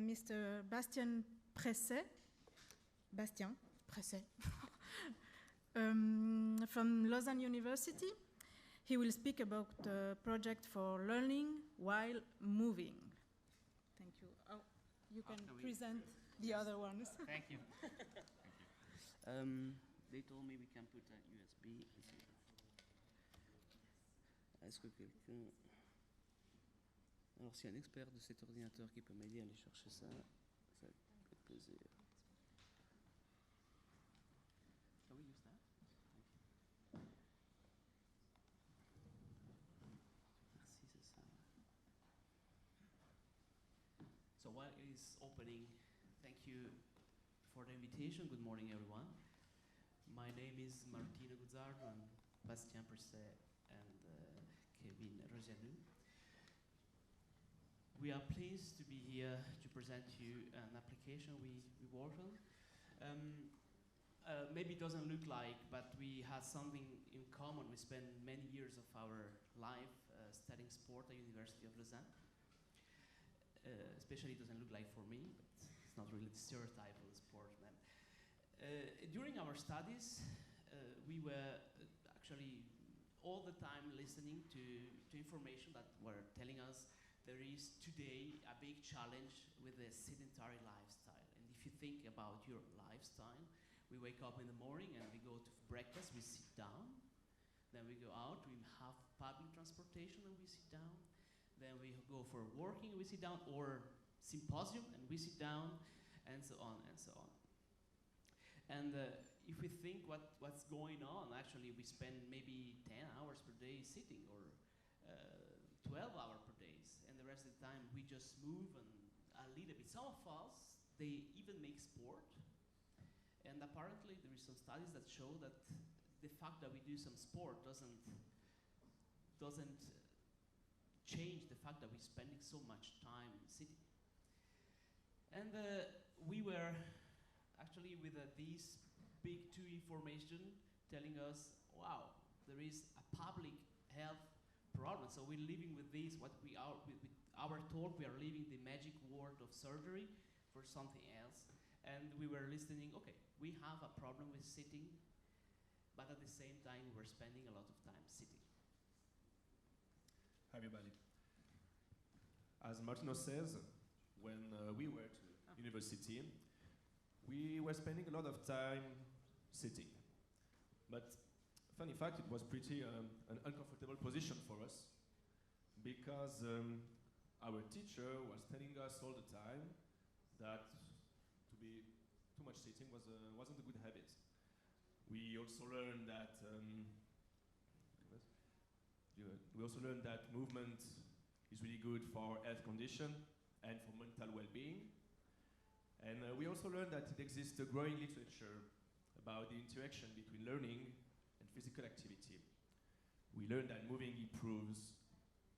Mr. Bastien Presset, Bastien Presset, from Lausanne University. He will speak about a project for learning while moving. Thank you. Oh, you can present the other ones. Thank you. Thank you. They told me we can put a USB. Est-ce que quelqu'un... Alors, s'il y a un expert de cet ordinateur qui peut m'aider à aller chercher ça, ça va être plaisir. Can we use that? Merci, c'est ça. So while it is opening, thank you for the invitation. Good morning, everyone. My name is Martina Guzzardo and Bastien Presset and Kevin Rosianu. We are pleased to be here to present you an application we work on. Maybe it doesn't look like, but we have something in common. We spent many years of our life studying sport at the University of Lausanne. Especially it doesn't look like for me, but it's not really the stereotype of the sportsman. During our studies, we were actually all the time listening to information that were telling us there is today a big challenge with the sedentary lifestyle. And if you think about your lifestyle, we wake up in the morning and we go to breakfast, we sit down. Then we go out, we have public transportation and we sit down. Then we go for working, we sit down, or symposium and we sit down, and so on and so on. And if we think what's going on, actually we spend maybe 10 hours per day sitting, or 12 hours per day, and the rest of the time we just move and a little bit. Some of us, they even make sport, and apparently there is some studies that show that the fact that we do some sport doesn't change the fact that we're spending so much time sitting. And we were actually with these big two information telling us, wow, there is a public health problem. So we're living with this, what we are, with our talk, we are leaving the magic word of surgery for something else. And we were listening, okay, we have a problem with sitting, but at the same time, we're spending a lot of time sitting. Hi everybody. As Martino says, when we were to university, we were spending a lot of time sitting. But funny fact, it was pretty an uncomfortable position for us, because our teacher was telling us all the time that to be too much sitting wasn't a good habit. We also learned that movement is really good for health condition and for mental well-being. And we also learned that it exists a growing literature about the interaction between learning and physical activity. We learned that moving improves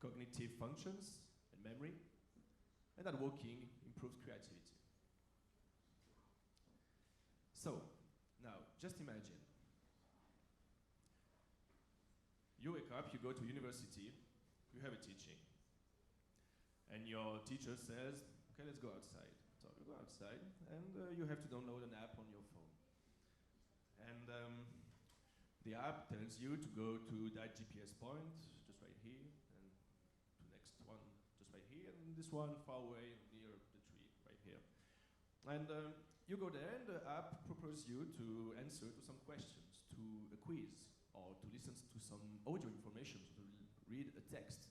cognitive functions and memory, and that walking improves creativity. So, now, just imagine. You wake up, you go to university, you have a teaching. And your teacher says, okay, let's go outside. So you go outside, and you have to download an app on your phone. And the app tells you to go to that GPS point, just right here, and to the next one, just right here, and this one far away near the tree, right here. And you go there, and the app proposes you to answer to some questions, to a quiz, or to listen to some audio information, to read a text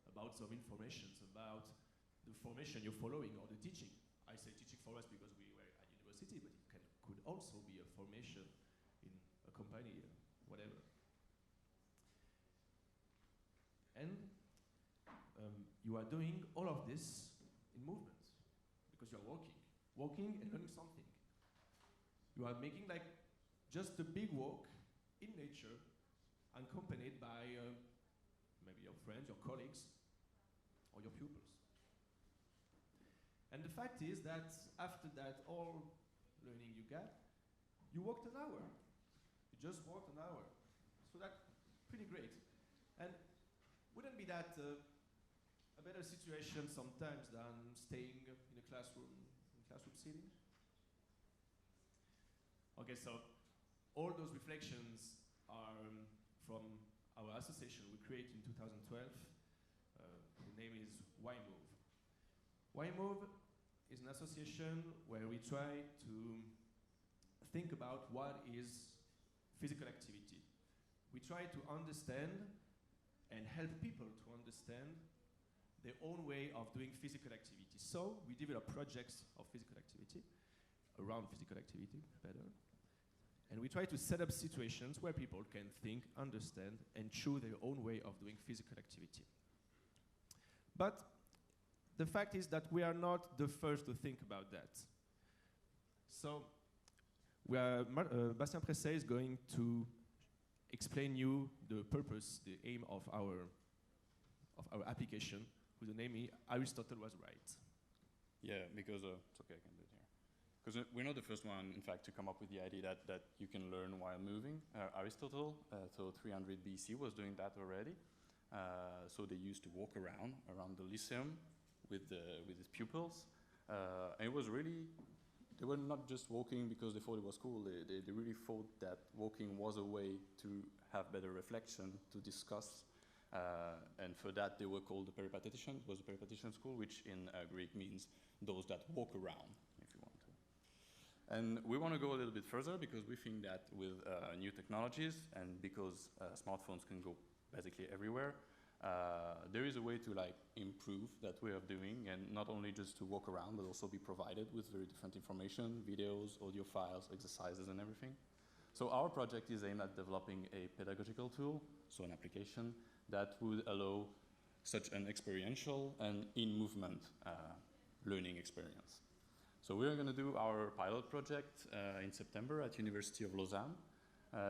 about some information about the formation you're following or the teaching. I say teaching for us because we were at university, but it could also be a formation in a company, whatever. And you are doing all of this in movement because you are walking and learning something. You are making like just a big walk in nature, accompanied by maybe your friends, your colleagues, or your pupils. And the fact is that after that all learning you got, you walked an hour. You just walked an hour. So that's pretty great. And wouldn't be that better situation sometimes than staying in a classroom setting. Okay, so all those reflections are from our association we created in 2012. The name is Why Move. Why Move is an association where we try to think about what is physical activity. We try to understand and help people to understand their own way of doing physical activity. So we develop projects of physical activity, around physical activity, better. And we try to set up situations where people can think, understand, and choose their own way of doing physical activity. But the fact is that we are not the first to think about that. So Bastien Presset is going to explain you the purpose, the aim of our application, with the name Aristotle was right. Yeah, because it's okay, I can do it here. Because we're not the first one, in fact, to come up with the idea that you can learn while moving. Aristotle, so 300 BC, was doing that already. So they used to walk around the Lyceum with his pupils. And it was really, they were not just walking because they thought it was cool. They really thought that walking was a way to have better reflection, to discuss. And for that, they were called the peripateticians. It was a peripatetician school, which in Greek means those that walk around, if you want to. And we want to go a little bit further because we think that with new technologies and because smartphones can go basically everywhere, there is a way to improve that way of doing, and not only just to walk around, but also be provided with very different information, videos, audio files, exercises, and everything. So our project is aimed at developing a pedagogical tool, so an application that would allow such an experiential and in-movement learning experience. So we're going to do our pilot project in September at University of Lausanne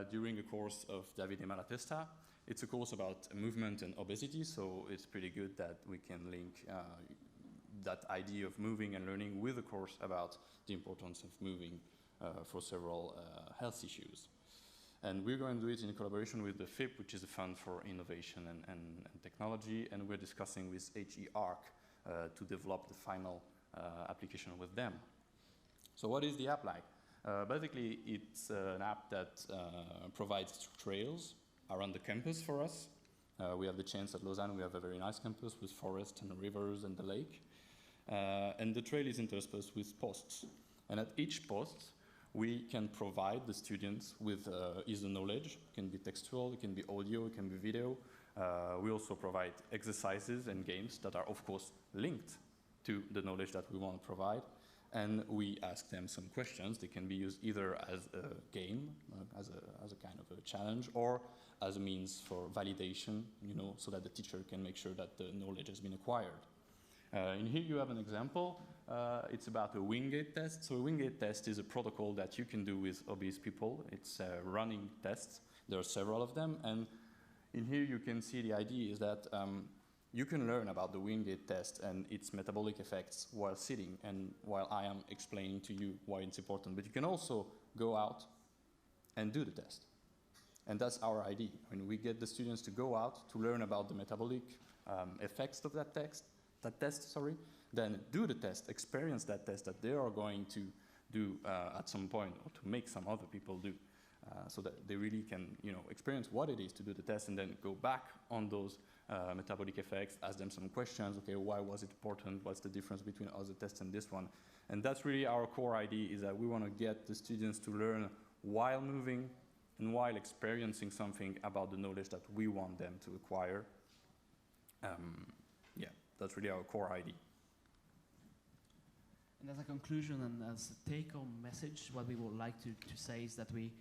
during a course of Davide Malatesta. It's a course about movement and obesity, so it's pretty good that we can link that idea of moving and learning with a course about the importance of moving for several health issues. And we're going to do it in collaboration with the FIP, which is a fund for innovation and technology, and we're discussing with HE-ARC to develop the final application with them. So what is the app like? Basically, it's an app that provides trails around the campus for us. We have the chance at Lausanne, we have a very nice campus with forest and rivers and the lake. And the trail is interspersed with posts. And at each post, we can provide the students with either knowledge. It can be textual, it can be audio, it can be video. We also provide exercises and games that are, of course, linked to the knowledge that we want to provide. And we ask them some questions. They can be used either as a game, as a kind of a challenge, or as a means for validation, so that the teacher can make sure that the knowledge has been acquired. In here you have an example. It's about a Wingate test. So a Wingate test is a protocol that you can do with obese people. It's a running test. There are several of them. And in here you can see the idea is that you can learn about the Wingate test and its metabolic effects while sitting and while I am explaining to you why it's important. But you can also go out and do the test. And that's our idea. I mean, we get the students to go out to learn about the metabolic effects of that test, then do the test, experience that test that they are going to do at some point, or to make some other people do, so that they really can, experience what it is to do the test, and then go back on those metabolic effects, ask them some questions. Okay, why was it important? What's the difference between other tests and this one? And that's really our core idea, is that we want to get the students to learn while moving and while experiencing something about the knowledge that we want them to acquire. Yeah, that's really our core idea. And as a conclusion and as a take-home message, what we would like to say is that we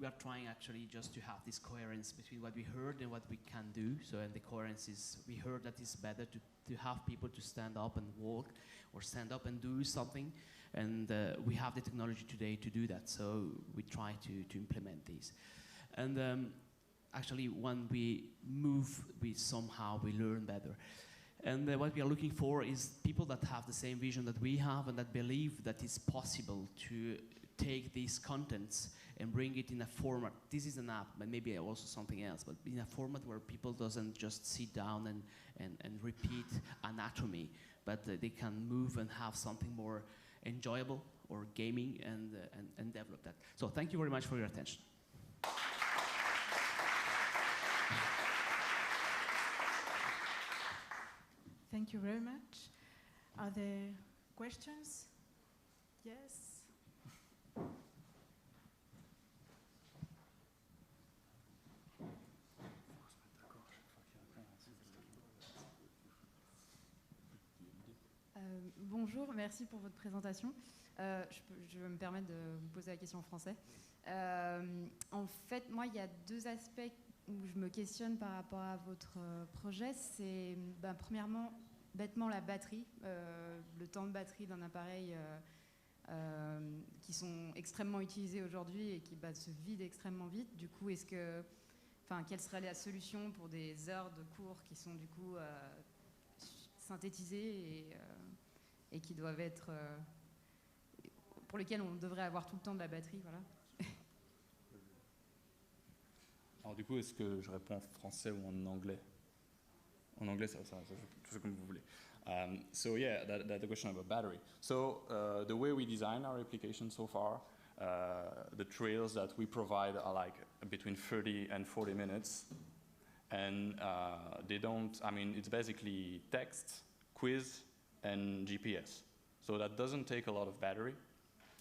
are trying actually just to have this coherence between what we heard and what we can do. So, and the coherence is, we heard that it's better to have people to stand up and walk, or stand up and do something. And we have the technology today to do that. So we try to implement these. And actually, when we move, we learn better. And what we are looking for is people that have the same vision that we have, and that believe that it's possible to take these contents and bring it in a format. This is an app, but maybe also something else, but in a format where people doesn't just sit down and repeat anatomy, but they can move and have something more enjoyable or gaming and develop that. So thank you very much for your attention. Thank you very much. Are there questions? Yes? Bonjour, merci pour votre présentation. Je vais me permettre de vous poser la question en français. En fait, moi, il y a deux aspects où je me questionne par rapport à votre projet. C'est premièrement, bêtement, la batterie, le temps de batterie d'un appareil qui sont extrêmement utilisés aujourd'hui et qui se vident extrêmement vite. Du coup, quelle serait la solution pour des heures de cours qui sont du coup synthétisées et qui doivent être pour lesquels on devrait avoir tout le temps de la batterie, voilà. Alors du coup, est-ce que je réponds en français ou en anglais? En anglais, ça tout ce comme vous voulez. So yeah, that's the question about battery. So the way we design our application so far, the trails that we provide are like between 30 and 40 minutes, and they don't. I mean, it's basically text, quiz, and GPS. So that doesn't take a lot of battery.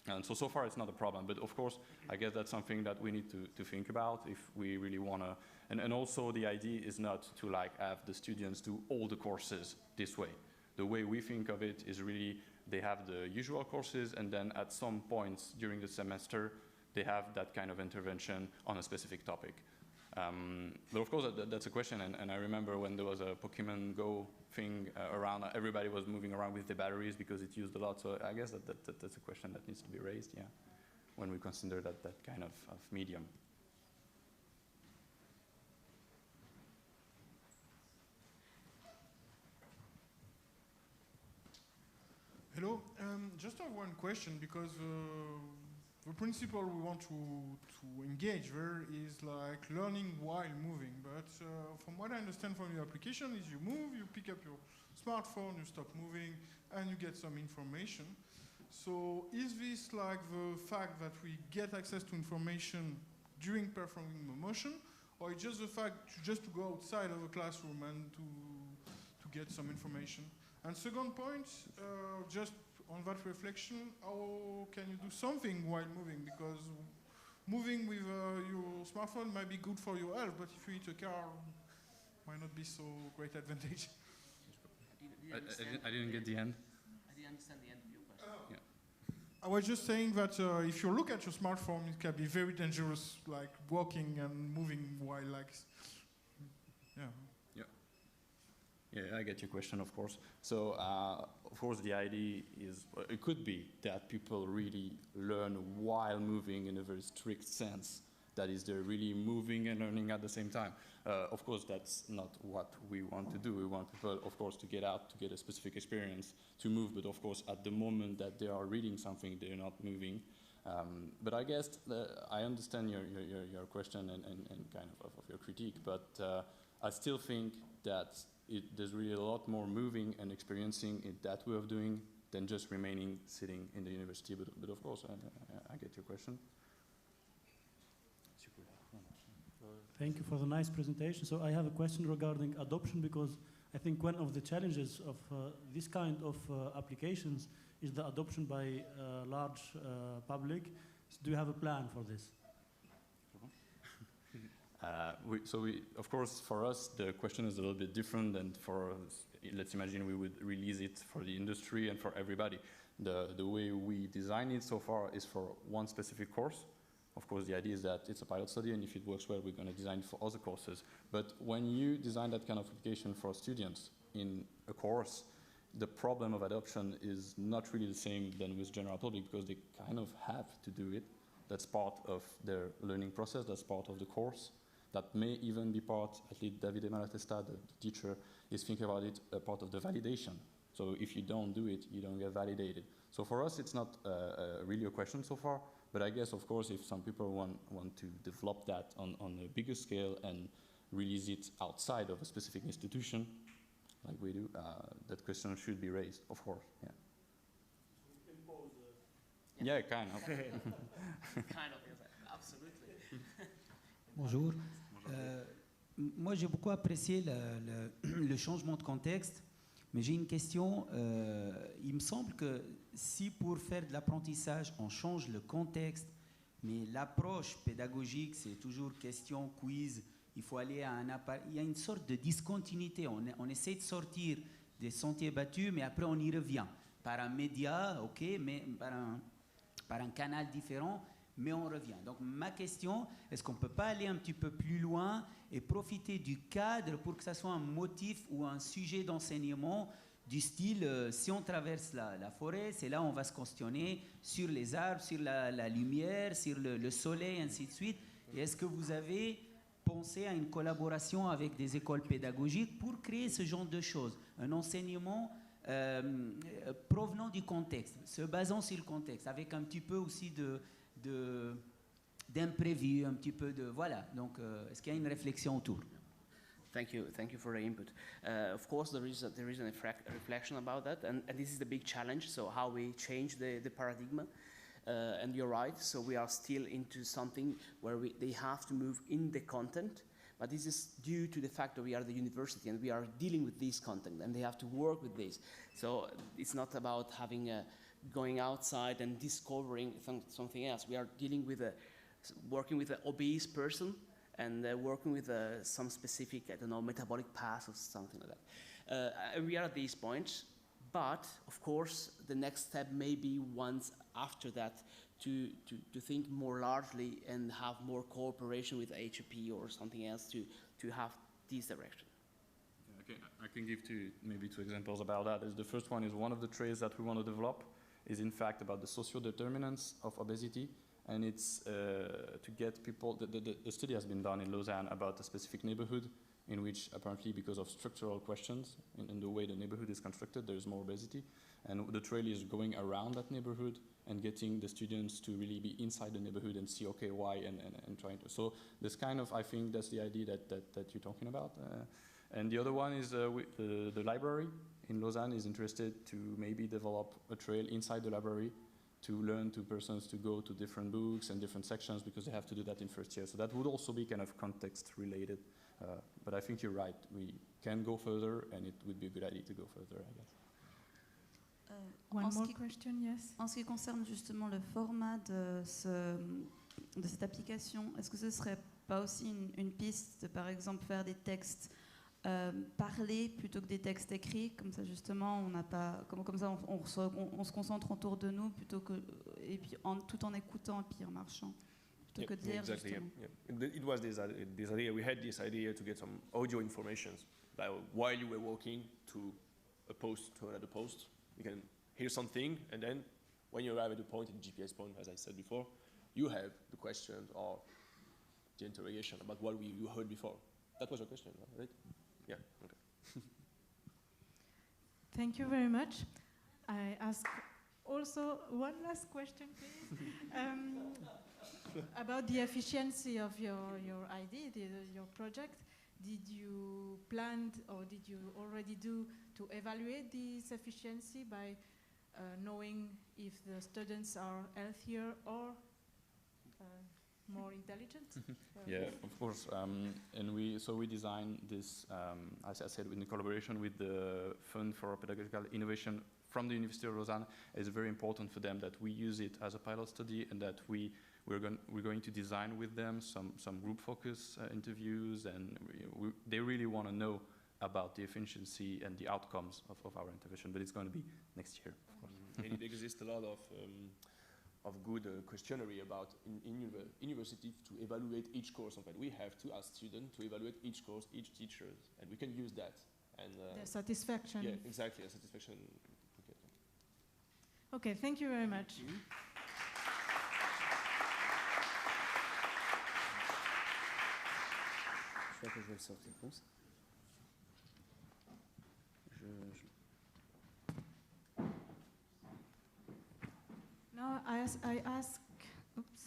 And so far it's not a problem, but of course I guess that's something that we need to think about if we really want to, and also the idea is not to like have the students do all the courses this way. The way we think of it is really they have the usual courses and then at some points during the semester they have that kind of intervention on a specific topic. But of course that's a question, and I remember when there was a Pokemon Go thing around, everybody was moving around with the batteries because it used a lot, so I guess that's a question that needs to be raised, yeah, when we consider that kind of medium. Hello, just have one question because the principle we want to engage there is like learning while moving, but from what I understand from your application is you move, you pick up your smartphone, you stop moving, and you get some information. So is this like the fact that we get access to information during performing the motion, or it's just the fact just to go outside of a classroom and to get some information? And second point, just on that reflection, how can you do something while moving? Because moving with your smartphone might be good for your health, but if you hit a car, might not be so great advantage. I didn't get the end. I didn't understand the end of your question. Yeah. I was just saying that if you look at your smartphone, it can be very dangerous, like walking and moving while like, yeah. Yeah, I get your question, of course. So, of course, the idea is, it could be that people really learn while moving in a very strict sense. That is, they're really moving and learning at the same time. Of course, that's not what we want to do. We want people, of course, to get out, to get a specific experience, to move. But of course, at the moment that they are reading something, they're not moving. But I guess I understand your question and kind of your critique. But I still think that there's really a lot more moving and experiencing it that way of doing than just remaining sitting in the university. But of course, I get your question. Thank you for the nice presentation. So I have a question regarding adoption, because I think one of the challenges of this kind of applications is the adoption by large public. So do you have a plan for this? Of course, for us, the question is a little bit different than for, let's imagine we would release it for the industry and for everybody. The way we design it so far is for one specific course. Of course, the idea is that it's a pilot study, and if it works well, we're going to design it for other courses. But when you design that kind of application for students in a course, the problem of adoption is not really the same than with general public, because they kind of have to do it. That's part of their learning process, that's part of the course. That may even be part, at least Davide Malatesta, the teacher, is thinking about it, a part of the validation. So if you don't do it, you don't get validated. So for us, it's not really a question so far. But I guess, of course, if some people want to develop that on a bigger scale and release it outside of a specific institution, like we do, that question should be raised, of course. Yeah. Yeah, kind of. Kind of, yes, absolutely. Bonjour. Moi, j'ai beaucoup apprécié le changement de contexte, mais j'ai une question. Il me semble que si pour faire de l'apprentissage, on change le contexte, mais l'approche pédagogique, c'est toujours question, quiz, il faut aller à il y a une sorte de discontinuité. On essaie de sortir des sentiers battus, mais après on y revient. Par un média, ok, mais par un canal différent, mais on revient. Donc ma question, est-ce qu'on ne peut pas aller un petit peu plus loin et profiter du cadre pour que ça soit un motif ou un sujet d'enseignement du style, si on traverse la forêt, c'est là où on va se questionner sur les arbres, sur la lumière, sur le soleil, ainsi de suite. Et est-ce que vous avez pensé à une collaboration avec des écoles pédagogiques pour créer ce genre de choses, un enseignement provenant du contexte, se basant sur le contexte, avec un petit peu aussi d'imprévu, un petit peu de... Voilà, donc est-ce qu'il y a une réflexion autour? Thank you for the input. Of course, there is a reflection about that, and this is the big challenge, so how we change the paradigm. And you're right, so we are still into something where they have to move in the content, but this is due to the fact that we are the university and we are dealing with this content and they have to work with this. So it's not about going outside and discovering something else. We are dealing with working with an obese person and working with some specific, I don't know, metabolic path or something like that. And we are at these points, but of course the next step may be once after that to think more largely and have more cooperation with HEP or something else to have this direction. Yeah, I can give maybe two examples about that. The first one is one of the traits that we want to develop is in fact about the social determinants of obesity, and it's to get people, the study has been done in Lausanne about a specific neighborhood in which apparently because of structural questions in the way the neighborhood is constructed, there's more obesity, and the trail is going around that neighborhood and getting the students to really be inside the neighborhood and see, okay, why, and trying to. So this kind of, I think that's the idea that you're talking about. And the other one is the library in Lausanne is interested to maybe develop a trail inside the library to learn to persons to go to different books and different sections because they have to do that in first year. So that would also be kind of context related. But I think you're right, we can go further and it would be a good idea to go further, I guess. One more question, yes. En ce qui concerne justement le format de cette application, est-ce que ce ne serait pas aussi une piste de, par exemple, faire des textes parlés plutôt que des textes écrits, comme ça justement on n'a pas, comme ça on se concentre autour de nous plutôt que, et puis tout en écoutant et puis en marchant. Yeah, exactly. Yeah. It was this idea. We had this idea to get some audio information while you were walking to a post to another post. You can hear something, and then when you arrive at the point, the GPS point, as I said before, you have the question or the interrogation about what you heard before. That was your question, right? Yeah. Okay. Thank you very much. I ask also one last question, please. About the efficiency of your idea, your project. Did you plan or did you already do to evaluate this efficiency by knowing if the students are healthier or more intelligent? Yeah, of course. And we designed this, as I said, in collaboration with the Fund for Pedagogical Innovation from the University of Lausanne. It's very important for them that we use it as a pilot study and that we're going to design with them some group focus interviews, and they really want to know about the efficiency and the outcomes of our intervention, but it's going to be next year, of course. And it exists a lot of good questionnaire about in university to evaluate each course. In fact, we have to ask students to evaluate each course, each teacher, and we can use that. And the satisfaction. Yeah, exactly, a satisfaction. Okay, thank you very much. Je crois que je vais le sortir comme ça. Now I ask